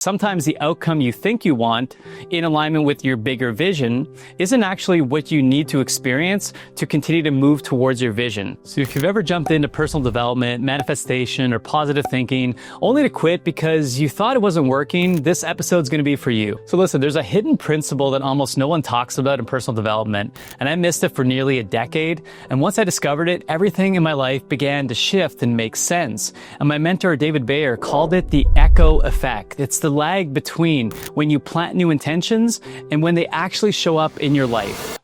Sometimes the outcome you think you want, in alignment with your bigger vision, isn't actually what you need to experience to continue to move towards your vision. So if you've ever jumped into personal development, manifestation, or positive thinking, only to quit because you thought it wasn't working, this episode's gonna be for you. So listen, there's a hidden principle that almost no one talks about in personal development, and I missed it for nearly a decade. And once I discovered it, everything in my life began to shift and make sense. And my mentor, David Bayer, called it the echo effect. It's the lag between when you plant new intentions and when they actually show up in your life.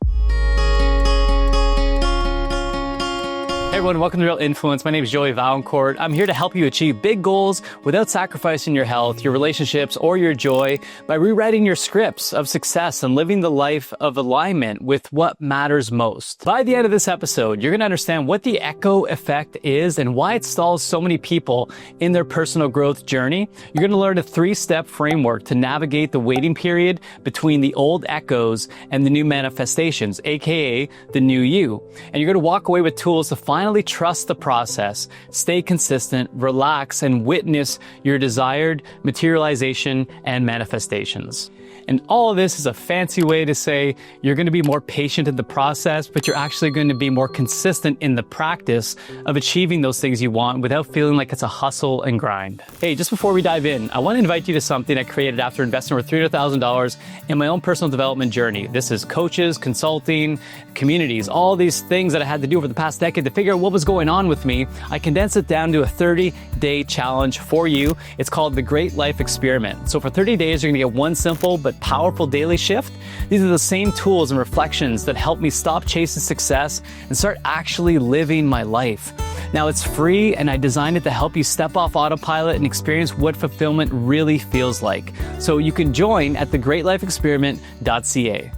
Hey everyone, welcome to Real Influence. My name is Vaillancourt. I'm here to help you achieve big goals without sacrificing your health, your relationships, or your joy by rewriting your scripts of success and living the life of alignment with what matters most. By the end of this episode, you're going to understand what the echo effect is and why it stalls so many people in their personal growth journey. You're going to learn a 3-step framework to navigate the waiting period between the old echoes and the new manifestations, aka the new you. And you're going to walk away with tools to finally trust the process, stay consistent, relax, and witness your desired materialization and manifestations. And all of this is a fancy way to say you're going to be more patient in the process, but you're actually going to be more consistent in the practice of achieving those things you want without feeling like it's a hustle and grind. Hey, just before we dive in, I want to invite you to something I created after investing over $300,000 in my own personal development journey. This is coaches, consulting, communities, all these things that I had to do over the past decade to figure out what was going on with me. I condensed it down to a 30-day challenge for you. It's called the Great Life Experiment. So for 30 days, you're going to get one simple but powerful daily shift. These are the same tools and reflections that help me stop chasing success and start actually living my life. Now it's free and I designed it to help you step off autopilot and experience what fulfillment really feels like. So you can join at thegreatlifeexperiment.ca.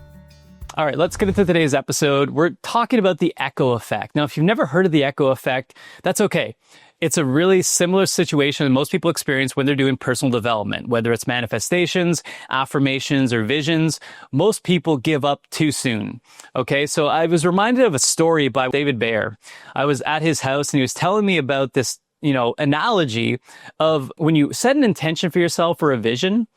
All right, let's get into today's episode. We're talking about the echo effect. Now, if you've never heard of the echo effect, that's okay. It's a really similar situation that most people experience when they're doing personal development, whether it's manifestations, affirmations, or visions. Most people give up too soon. Okay, so I was reminded of a story by David Bayer. I was at his house and he was telling me about this, analogy of when you set an intention for yourself or a vision.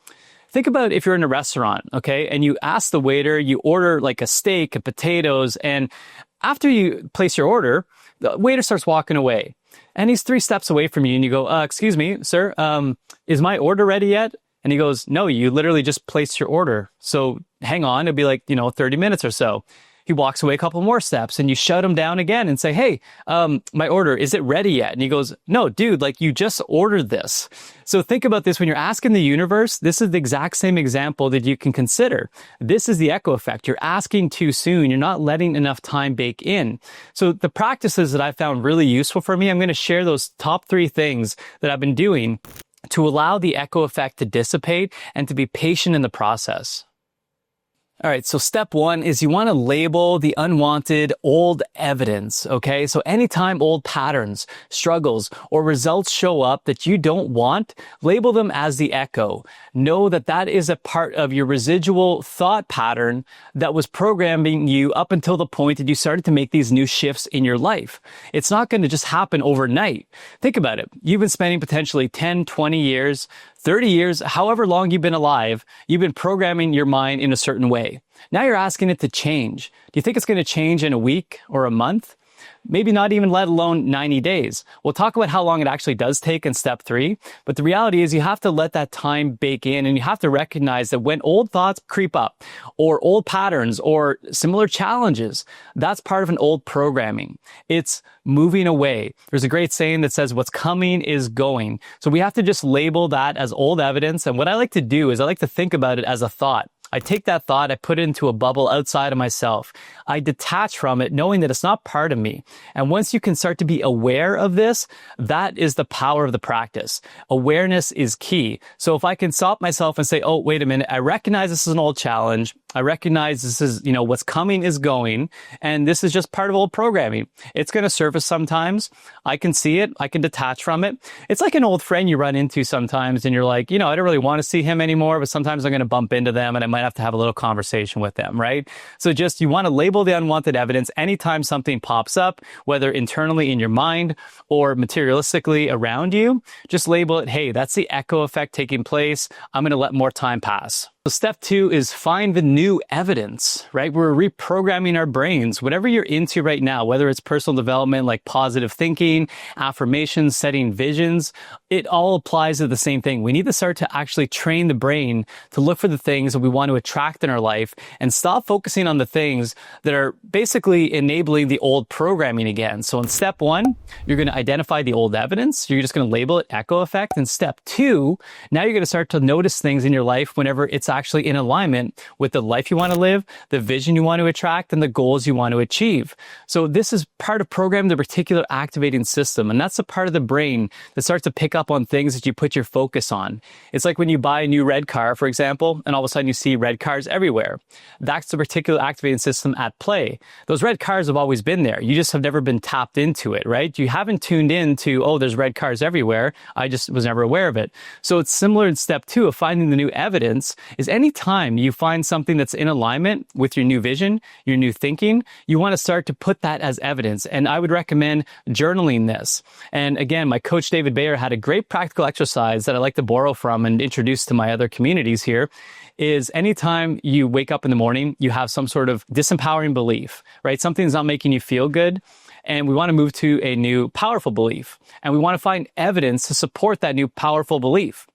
Think about if you're in a restaurant, okay, and you ask the waiter, you order like a steak and potatoes, and after you place your order, the waiter starts walking away. And he's 3 steps away from you and you go, excuse me, sir, is my order ready yet? And he goes, no, you literally just placed your order. So hang on, it'll be like, 30 minutes or so. He walks away a couple more steps and you shut him down again and say, hey, my order, is it ready yet? And he goes, no, dude, like you just ordered this. So think about this. When you're asking the universe, this is the exact same example that you can consider. This is the echo effect. You're asking too soon. You're not letting enough time bake in. So the practices that I found really useful for me, I'm going to share those top 3 things that I've been doing to allow the echo effect to dissipate and to be patient in the process. All right, so step 1 is you want to label the unwanted old evidence, okay? So anytime old patterns, struggles, or results show up that you don't want, label them as the echo. Know that that is a part of your residual thought pattern that was programming you up until the point that you started to make these new shifts in your life. It's not going to just happen overnight. Think about it. You've been spending potentially 10, 20 years, 30 years, however long you've been alive, you've been programming your mind in a certain way. Now you're asking it to change. Do you think it's going to change in a week or a month? Maybe not even, let alone 90 days. We'll talk about how long it actually does take in step 3. But the reality is you have to let that time bake in and you have to recognize that when old thoughts creep up or old patterns or similar challenges, that's part of an old programming. It's moving away. There's a great saying that says what's coming is going. So we have to just label that as old evidence. And what I like to do is I like to think about it as a thought. I take that thought, I put it into a bubble outside of myself. I detach from it, knowing that it's not part of me. And once you can start to be aware of this, that is the power of the practice. Awareness is key. So if I can stop myself and say, oh, wait a minute, I recognize this is an old challenge. I recognize this is, what's coming is going, and this is just part of old programming. It's going to surface sometimes. I can see it. I can detach from it. It's like an old friend you run into sometimes, and you're like, I don't really want to see him anymore, but sometimes I'm going to bump into them, and I might have to have a little conversation with them, right? So just, you want to label the unwanted evidence anytime something pops up, whether internally in your mind or materialistically around you. Just label it, hey, that's the echo effect taking place. I'm going to let more time pass. So step 2 is find the new evidence, right? We're reprogramming our brains. Whatever you're into right now, whether it's personal development, like positive thinking, affirmations, setting visions, it all applies to the same thing. We need to start to actually train the brain to look for the things that we want to attract in our life and stop focusing on the things that are basically enabling the old programming again. So in step 1, you're going to identify the old evidence. You're just going to label it echo effect. In step 2, now you're going to start to notice things in your life whenever it's actually in alignment with the life you want to live, the vision you want to attract, and the goals you want to achieve. So this is part of programming the reticular activating system. And that's the part of the brain that starts to pick up on things that you put your focus on. It's like when you buy a new red car, for example, and all of a sudden you see red cars everywhere. That's the reticular activating system at play. Those red cars have always been there. You just have never been tapped into it, right? You haven't tuned in to, oh, there's red cars everywhere. I just was never aware of it. So it's similar in step 2 of finding the new evidence. Is anytime you find something that's in alignment with your new vision, your new thinking, you want to start to put that as evidence. And I would recommend journaling this. And again, my coach David Bayer had a great practical exercise that I like to borrow from and introduce to my other communities here. Is anytime you wake up in the morning, you have some sort of disempowering belief, right? Something's not making you feel good. And we want to move to a new powerful belief. And we want to find evidence to support that new powerful belief.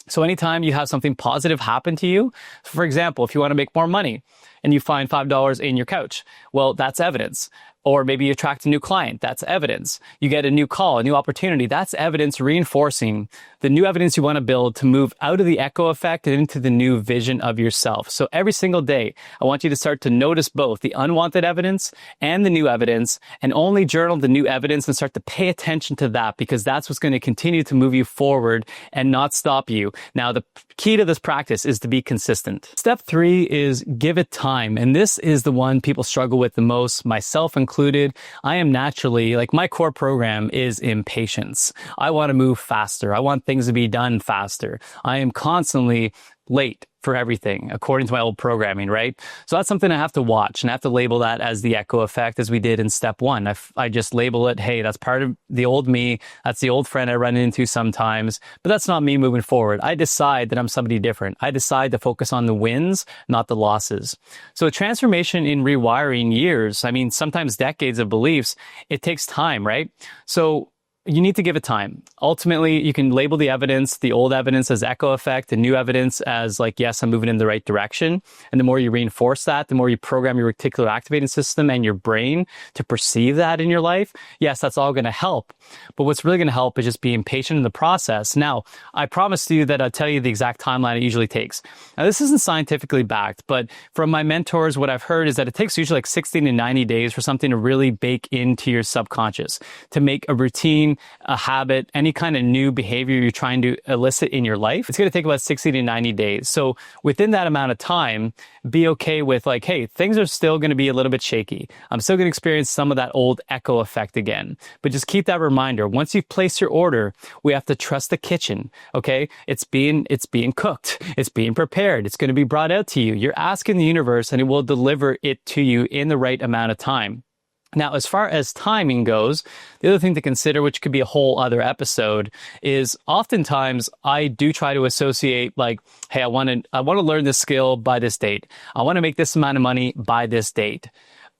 So anytime you have something positive happen to you, for example, if you want to make more money and you find $5 in your couch, well, that's evidence. Or maybe you attract a new client, that's evidence. You get a new call, a new opportunity, that's evidence reinforcing the new evidence you want to build to move out of the echo effect and into the new vision of yourself. So every single day, I want you to start to notice both the unwanted evidence and the new evidence, and only journal the new evidence and start to pay attention to that, because that's what's going to continue to move you forward and not stop you. Now, the key to this practice is to be consistent. Step 3 is give it time. And this is the one people struggle with the most, myself included. I am naturally, like, my core program is impatience. I want to move faster. I want things to be done faster. I am constantly late for everything, according to my old programming, right? So that's something I have to watch, and I have to label that as the echo effect, as we did in step 1. I just label it, hey, that's part of the old me. That's the old friend I run into sometimes, but that's not me moving forward. I decide that I'm somebody different. I decide to focus on the wins, not the losses. So a transformation in rewiring years, I mean, sometimes decades of beliefs, it takes time, right? So you need to give it time. Ultimately, you can label the evidence, the old evidence as echo effect, and new evidence as like, yes, I'm moving in the right direction. And the more you reinforce that, the more you program your reticular activating system and your brain to perceive that in your life. Yes, that's all going to help. But what's really going to help is just being patient in the process. Now, I promise you that I'll tell you the exact timeline it usually takes. Now, this isn't scientifically backed, but from my mentors, what I've heard is that it takes usually like 60 to 90 days for something to really bake into your subconscious, to make a routine, a habit, any kind of new behavior you're trying to elicit in your life. It's going to take about 60 to 90 days. So within that amount of time, be okay with like, hey, things are still going to be a little bit shaky. I'm still going to experience some of that old echo effect again. But just keep that reminder. Once you've placed your order, we have to trust the kitchen. Okay. It's being cooked. It's being prepared. It's going to be brought out to you. You're asking the universe and it will deliver it to you in the right amount of time. Now, as far as timing goes, the other thing to consider, which could be a whole other episode, is oftentimes I do try to associate like, hey, I want to learn this skill by this date. I want to make this amount of money by this date.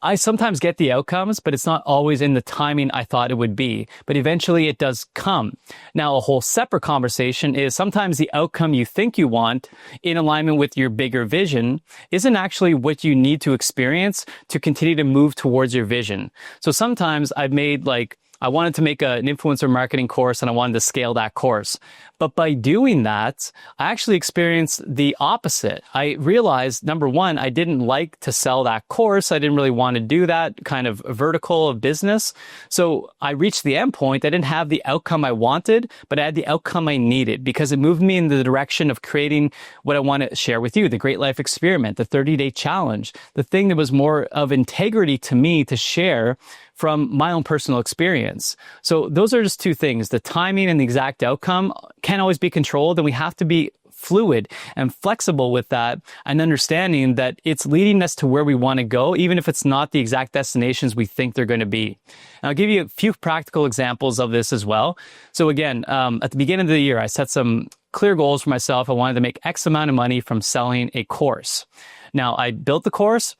I sometimes get the outcomes, but it's not always in the timing I thought it would be. But eventually it does come. Now, a whole separate conversation is sometimes the outcome you think you want in alignment with your bigger vision isn't actually what you need to experience to continue to move towards your vision. So sometimes I've made like, I wanted to make an influencer marketing course and I wanted to scale that course. But by doing that, I actually experienced the opposite. I realized, number one, I didn't like to sell that course. I didn't really want to do that kind of vertical of business. So I reached the end point. I didn't have the outcome I wanted, but I had the outcome I needed because it moved me in the direction of creating what I want to share with you, the Great Life Experiment, the 30-day challenge, the thing that was more of integrity to me to share from my own personal experience. So those are just two things. The timing and the exact outcome can't always be controlled, and we have to be fluid and flexible with that, and understanding that it's leading us to where we want to go, even if it's not the exact destinations we think they're going to be. And I'll give you a few practical examples of this as well. So again, at the beginning of the year, I set some clear goals for myself. I wanted to make X amount of money from selling a course. Now, I built the course,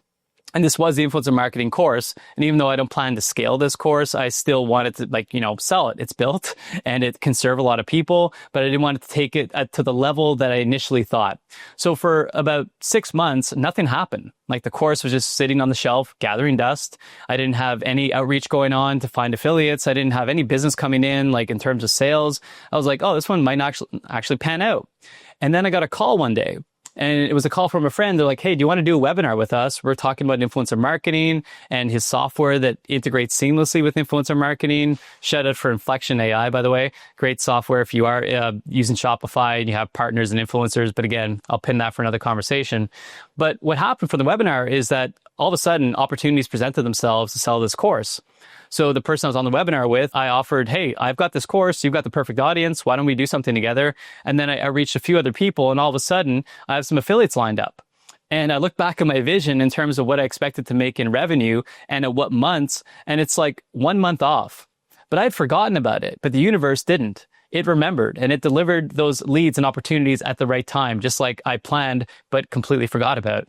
and this was the influencer marketing course. And even though I don't plan to scale this course, I still wanted to sell it. It's built and it can serve a lot of people, but I didn't want to take it to the level that I initially thought. So for about 6 months, nothing happened. Like the course was just sitting on the shelf, gathering dust. I didn't have any outreach going on to find affiliates. I didn't have any business coming in, like in terms of sales. I was like, oh, this one might not actually pan out. And then I got a call one day. And it was a call from a friend. They're like, hey, do you want to do a webinar with us? We're talking about influencer marketing and his software that integrates seamlessly with influencer marketing. Shout out for Inflection AI, by the way. Great software if you are using Shopify and you have partners and influencers. But again, I'll pin that for another conversation. But what happened from the webinar is that all of a sudden opportunities presented themselves to sell this course. So the person I was on the webinar with, I offered, hey, I've got this course. You've got the perfect audience. Why don't we do something together? And then I reached a few other people, and all of a sudden I have some affiliates lined up. And I look back at my vision in terms of what I expected to make in revenue and at what months, and it's like 1 month off. But I had forgotten about it, but the universe didn't. It remembered, and it delivered those leads and opportunities at the right time, just like I planned, but completely forgot about.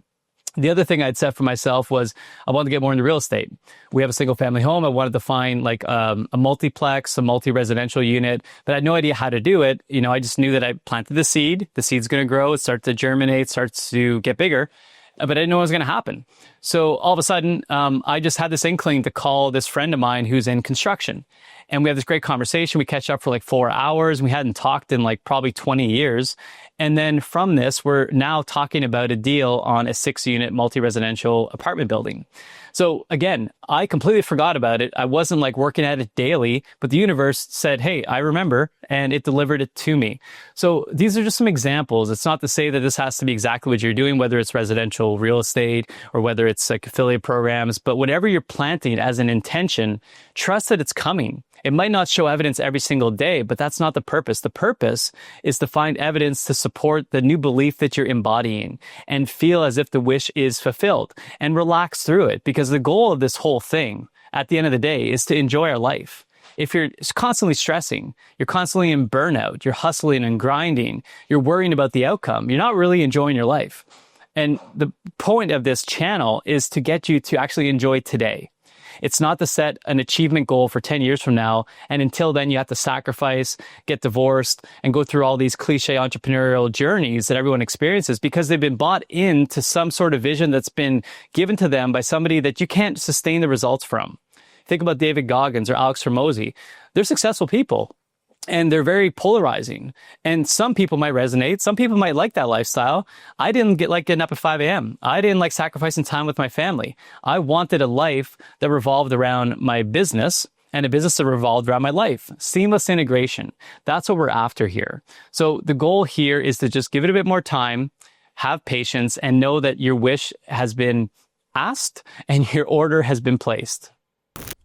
The other thing I'd set for myself was I wanted to get more into real estate. We have a single family home. I wanted to find like a multiplex, a multi-residential unit, but I had no idea how to do it. I just knew that I planted the seed. The seed's going to grow. It starts to germinate, starts to get bigger. But I didn't know what was going to happen. So all of a sudden, I just had this inkling to call this friend of mine who's in construction. And we had this great conversation. We catch up for like 4 hours. We hadn't talked in like probably 20 years. And then from this, we're now talking about a deal on a 6-unit multi-residential apartment building. So again, I completely forgot about it. I wasn't like working at it daily, but the universe said, hey, I remember, and it delivered it to me. So these are just some examples. It's not to say that this has to be exactly what you're doing, whether it's residential real estate or whether it's like affiliate programs, but whatever you're planting as an intention, trust that it's coming. It might not show evidence every single day, but that's not the purpose. The purpose is to find evidence to support the new belief that you're embodying and feel as if the wish is fulfilled and relax through it, because the goal of this whole thing at the end of the day is to enjoy our life. If you're constantly stressing, you're constantly in burnout, you're hustling and grinding, you're worrying about the outcome, you're not really enjoying your life. And the point of this channel is to get you to actually enjoy today. It's not to set an achievement goal for 10 years from now. And until then, you have to sacrifice, get divorced, and go through all these cliche entrepreneurial journeys that everyone experiences because they've been bought into some sort of vision that's been given to them by somebody that you can't sustain the results from. Think about David Goggins or Alex Hormozi. They're successful people. And they're very polarizing. And some people might resonate. Some people might like that lifestyle. I didn't like getting up at 5 a.m. I didn't like sacrificing time with my family. I wanted a life that revolved around my business and a business that revolved around my life. Seamless integration. That's what we're after here. So the goal here is to just give it a bit more time, have patience, and know that your wish has been asked and your order has been placed.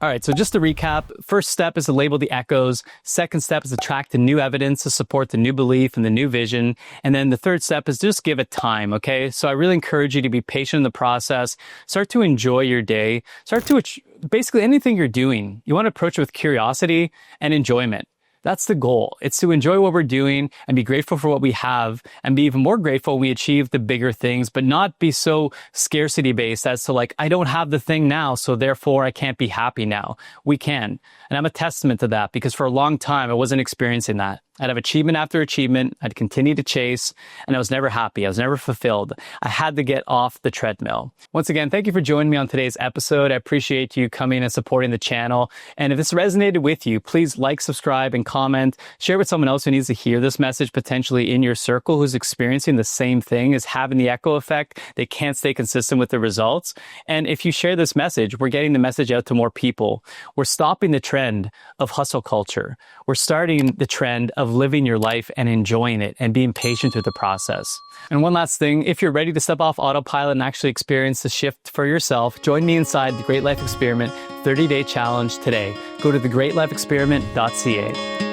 All right, so just to recap, first step is to label the echoes. Second step is to track the new evidence to support the new belief and the new vision. And then the third step is just give it time, okay? So I really encourage you to be patient in the process. Start to enjoy your day. Start to basically anything you're doing. You want to approach it with curiosity and enjoyment. That's the goal. It's to enjoy what we're doing and be grateful for what we have and be even more grateful when we achieve the bigger things, but not be so scarcity based as to like, I don't have the thing now, so therefore I can't be happy now. We can. And I'm a testament to that because for a long time, I wasn't experiencing that. I'd have achievement after achievement. I'd continue to chase, and I was never happy. I was never fulfilled. I had to get off the treadmill. Once again, thank you for joining me on today's episode. I appreciate you coming and supporting the channel. And if this resonated with you, please like, subscribe, and comment. Share with someone else who needs to hear this message, potentially in your circle, who's experiencing the same thing, is having the echo effect. They can't stay consistent with the results. And if you share this message, we're getting the message out to more people. We're stopping the trend of hustle culture. We're starting the trend of living your life and enjoying it and being patient with the process. And one last thing, if you're ready to step off autopilot and actually experience the shift for yourself, join me inside the Great Life Experiment 30-day challenge today. Go to thegreatlifeexperiment.ca.